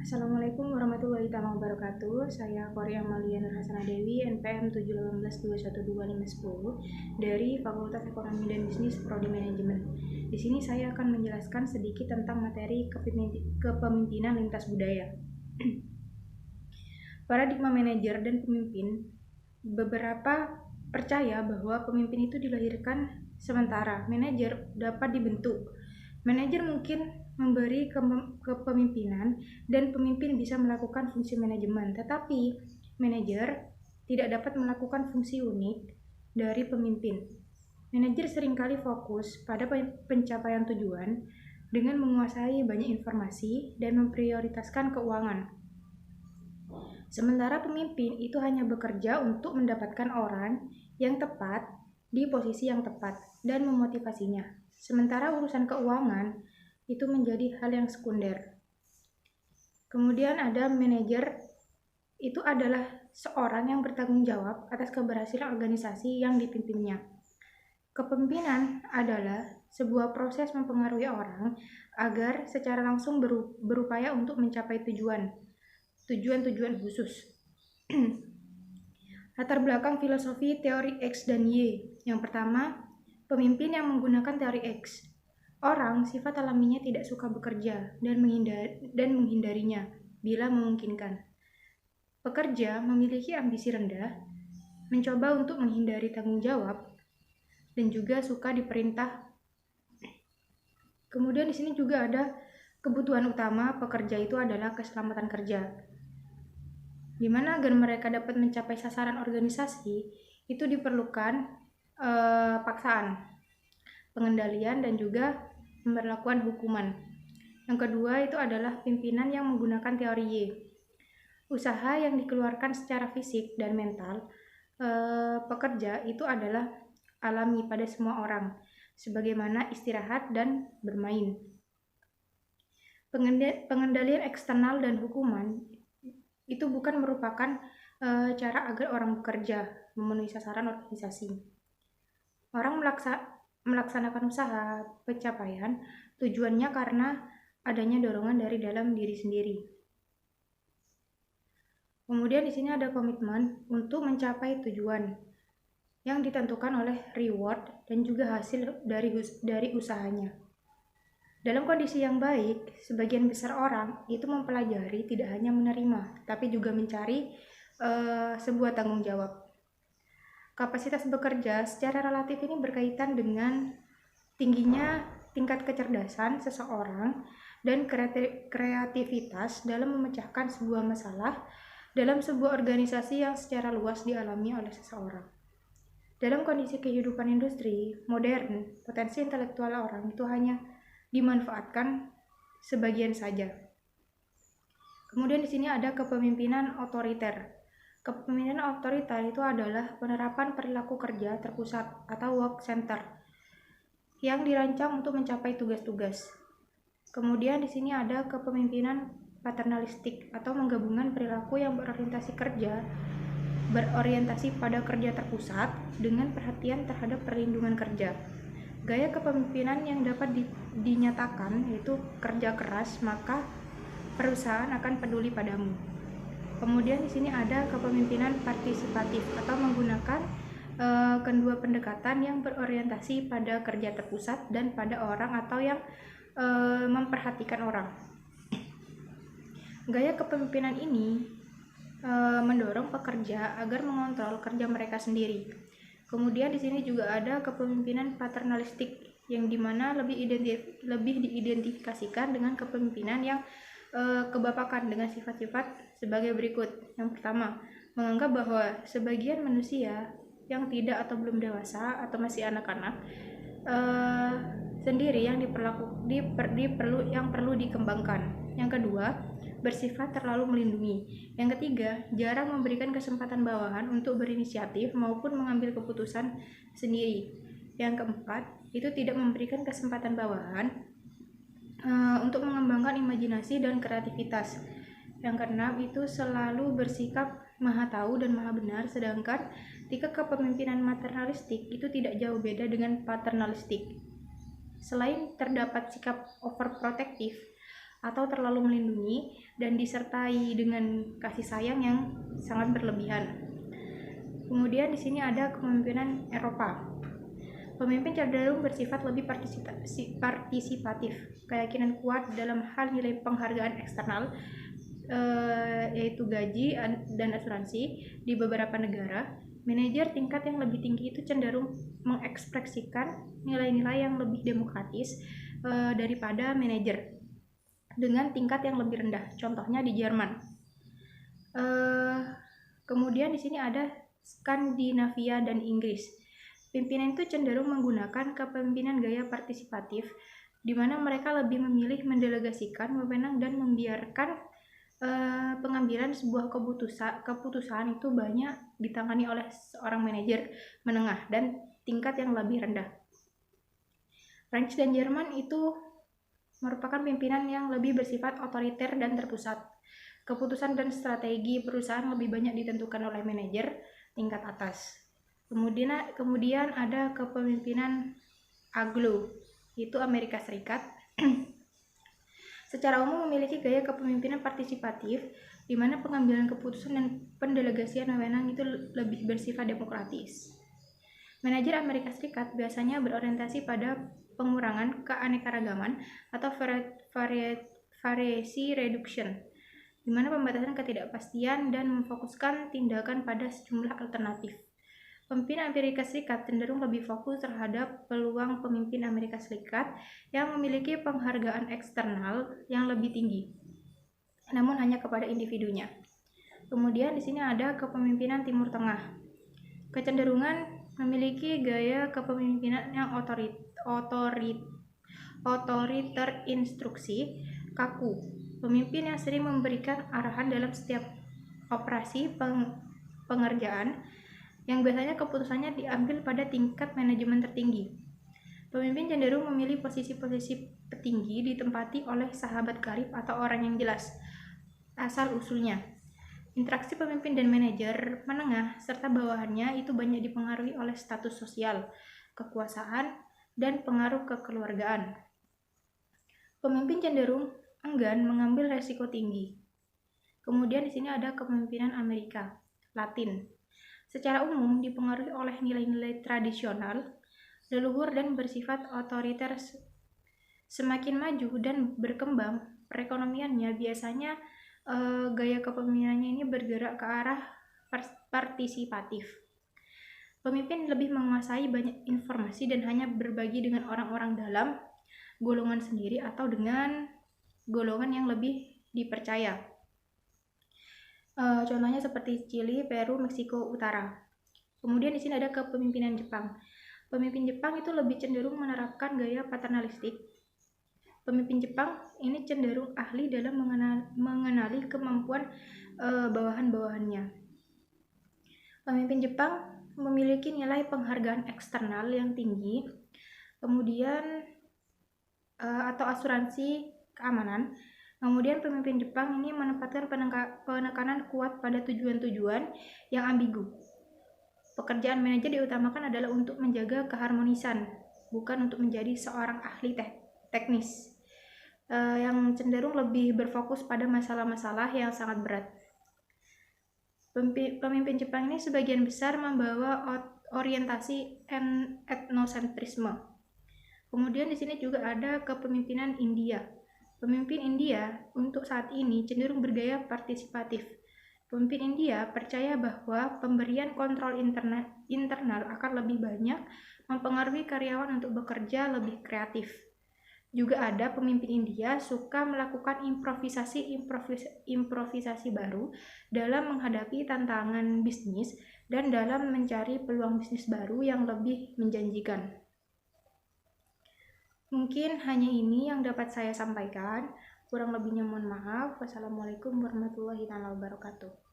Assalamualaikum warahmatullahi wabarakatuh. Saya Korea Amalia Nurhasana Dewi, NPM 718212510 dari Fakultas Ekonomi dan Bisnis Prodi Manajemen. Di sini saya akan menjelaskan sedikit tentang materi kepemimpinan lintas budaya. Paradigma manajer dan pemimpin. Beberapa percaya bahwa pemimpin itu dilahirkan sementara manajer dapat dibentuk. Manajer mungkin memberi kepemimpinan dan pemimpin bisa melakukan fungsi manajemen, tetapi manajer tidak dapat melakukan fungsi unik dari pemimpin. Manajer seringkali fokus pada pencapaian tujuan dengan menguasai banyak informasi dan memprioritaskan keuangan. Sementara pemimpin itu hanya bekerja untuk mendapatkan orang yang tepat di posisi yang tepat dan memotivasinya. Sementara urusan keuangan itu menjadi hal yang sekunder. Kemudian ada manajer, itu adalah seorang yang bertanggung jawab atas keberhasilan organisasi yang dipimpinnya. Kepemimpinan adalah sebuah proses mempengaruhi orang agar secara langsung berupaya untuk mencapai tujuan khusus. Latar belakang filosofi teori X dan Y. Yang pertama, pemimpin yang menggunakan teori X. Orang sifat alaminya tidak suka bekerja dan menghindarinya bila memungkinkan. Pekerja memiliki ambisi rendah, mencoba untuk menghindari tanggung jawab, dan juga suka diperintah. Kemudian di sini juga ada kebutuhan utama pekerja itu adalah keselamatan kerja, di mana agar mereka dapat mencapai sasaran organisasi itu diperlukan paksaan, pengendalian, dan juga pemberlakuan hukuman. Yang kedua itu adalah pimpinan yang menggunakan teori Y. Usaha yang dikeluarkan secara fisik dan mental pekerja itu adalah alami pada semua orang, sebagaimana istirahat dan bermain. Pengendalian eksternal dan hukuman itu bukan merupakan cara agar orang bekerja memenuhi sasaran organisasi. Orang melaksanakan usaha pencapaian tujuannya karena adanya dorongan dari dalam diri sendiri. Kemudian di sini ada komitmen untuk mencapai tujuan yang ditentukan oleh reward dan juga hasil dari usahanya. Dalam kondisi yang baik, sebagian besar orang itu mempelajari tidak hanya menerima, tapi juga mencari sebuah tanggung jawab. Kapasitas bekerja secara relatif ini berkaitan dengan tingginya tingkat kecerdasan seseorang dan kreativitas dalam memecahkan sebuah masalah dalam sebuah organisasi yang secara luas dialami oleh seseorang. Dalam kondisi kehidupan industri modern, potensi intelektual orang itu hanya dimanfaatkan sebagian saja. Kemudian di sini ada kepemimpinan otoriter. Kepemimpinan otoriter itu adalah penerapan perilaku kerja terpusat atau work center yang dirancang untuk mencapai tugas-tugas. Kemudian di sini ada kepemimpinan paternalistik atau menggabungkan perilaku yang berorientasi pada kerja terpusat dengan perhatian terhadap perlindungan kerja. Gaya kepemimpinan yang dapat dinyatakan yaitu kerja keras, maka perusahaan akan peduli padamu. Kemudian di sini ada kepemimpinan partisipatif atau menggunakan kedua pendekatan yang berorientasi pada kerja terpusat dan pada orang atau yang memperhatikan orang. Gaya kepemimpinan ini mendorong pekerja agar mengontrol kerja mereka sendiri. Kemudian di sini juga ada kepemimpinan paternalistik yang dimana lebih diidentifikasikan dengan kepemimpinan yang kebapakan dengan sifat-sifat sebagai berikut. Yang pertama, menganggap bahwa sebagian manusia yang tidak atau belum dewasa atau masih anak-anak sendiri yang perlu dikembangkan. Yang kedua, bersifat terlalu melindungi. Yang ketiga, jarang memberikan kesempatan bawahan untuk berinisiatif maupun mengambil keputusan sendiri. Yang keempat, itu tidak memberikan kesempatan bawahan untuk mengembangkan imajinasi dan kreativitas. Yang keenam, itu selalu bersikap maha tahu dan maha benar, sedangkan jika kepemimpinan maternalistik itu tidak jauh beda dengan paternalistik. Selain terdapat sikap overprotektif atau terlalu melindungi dan disertai dengan kasih sayang yang sangat berlebihan. Kemudian di sini ada kepemimpinan Eropa. Pemimpin cenderung bersifat lebih partisipatif, keyakinan kuat dalam hal nilai penghargaan eksternal, yaitu gaji dan asuransi. Di beberapa negara, manajer tingkat yang lebih tinggi itu cenderung mengekspresikan nilai-nilai yang lebih demokratis daripada manajer dengan tingkat yang lebih rendah. Contohnya di Jerman. Kemudian di sini ada Skandinavia dan Inggris. Pimpinan itu cenderung menggunakan kepemimpinan gaya partisipatif, di mana mereka lebih memilih mendelegasikan wewenang dan membiarkan pengambilan sebuah keputusan itu banyak ditangani oleh seorang manajer menengah dan tingkat yang lebih rendah. Prancis dan Jerman itu merupakan pimpinan yang lebih bersifat otoriter dan terpusat. Keputusan dan strategi perusahaan lebih banyak ditentukan oleh manajer tingkat atas. Kemudian ada kepemimpinan Anglo, yaitu Amerika Serikat. Secara umum memiliki gaya kepemimpinan partisipatif, di mana pengambilan keputusan dan pendelegasian wewenang itu lebih bersifat demokratis. Manajer Amerika Serikat biasanya berorientasi pada pengurangan keanekaragaman atau variety reduction, di mana pembatasan ketidakpastian dan memfokuskan tindakan pada sejumlah alternatif. Pemimpin Amerika Serikat cenderung lebih fokus terhadap peluang pemimpin Amerika Serikat yang memiliki penghargaan eksternal yang lebih tinggi, namun hanya kepada individunya. Kemudian di sini ada kepemimpinan Timur Tengah. Kecenderungan memiliki gaya kepemimpinan yang otoriter instruksi, kaku. Pemimpin yang sering memberikan arahan dalam setiap operasi pengerjaan, yang biasanya keputusannya diambil pada tingkat manajemen tertinggi. Pemimpin cenderung memilih posisi-posisi petinggi ditempati oleh sahabat karib atau orang yang jelas asal-usulnya. Interaksi pemimpin dan manajer menengah serta bawahannya itu banyak dipengaruhi oleh status sosial, kekuasaan, dan pengaruh kekeluargaan. Pemimpin cenderung enggan mengambil resiko tinggi. Kemudian di sini ada kepemimpinan Amerika Latin. Secara umum dipengaruhi oleh nilai-nilai tradisional, leluhur dan bersifat otoriter. Semakin maju dan berkembang perekonomiannya, biasanya gaya kepemimpinannya ini bergerak ke arah partisipatif. Pemimpin lebih menguasai banyak informasi dan hanya berbagi dengan orang-orang dalam golongan sendiri atau dengan golongan yang lebih dipercaya. Contohnya seperti Chili, Peru, Meksiko Utara. Kemudian di sini ada kepemimpinan Jepang. Pemimpin Jepang itu lebih cenderung menerapkan gaya paternalistik. Pemimpin Jepang ini cenderung ahli dalam mengenali kemampuan bawahan-bawahannya. Pemimpin Jepang memiliki nilai penghargaan eksternal yang tinggi, kemudian atau asuransi keamanan. Kemudian pemimpin Jepang ini menempatkan penekanan kuat pada tujuan-tujuan yang ambigu. Pekerjaan manajer diutamakan adalah untuk menjaga keharmonisan, bukan untuk menjadi seorang ahli teknis yang cenderung lebih berfokus pada masalah-masalah yang sangat berat. Pemimpin Jepang ini sebagian besar membawa orientasi etnosentrisme. Kemudian di sini juga ada kepemimpinan India. Pemimpin India untuk saat ini cenderung bergaya partisipatif. Pemimpin India percaya bahwa pemberian kontrol internal akan lebih banyak mempengaruhi karyawan untuk bekerja lebih kreatif. Juga ada pemimpin India suka melakukan improvisasi baru dalam menghadapi tantangan bisnis dan dalam mencari peluang bisnis baru yang lebih menjanjikan. Mungkin hanya ini yang dapat saya sampaikan. Kurang lebihnya mohon maaf. Wassalamualaikum warahmatullahi wabarakatuh.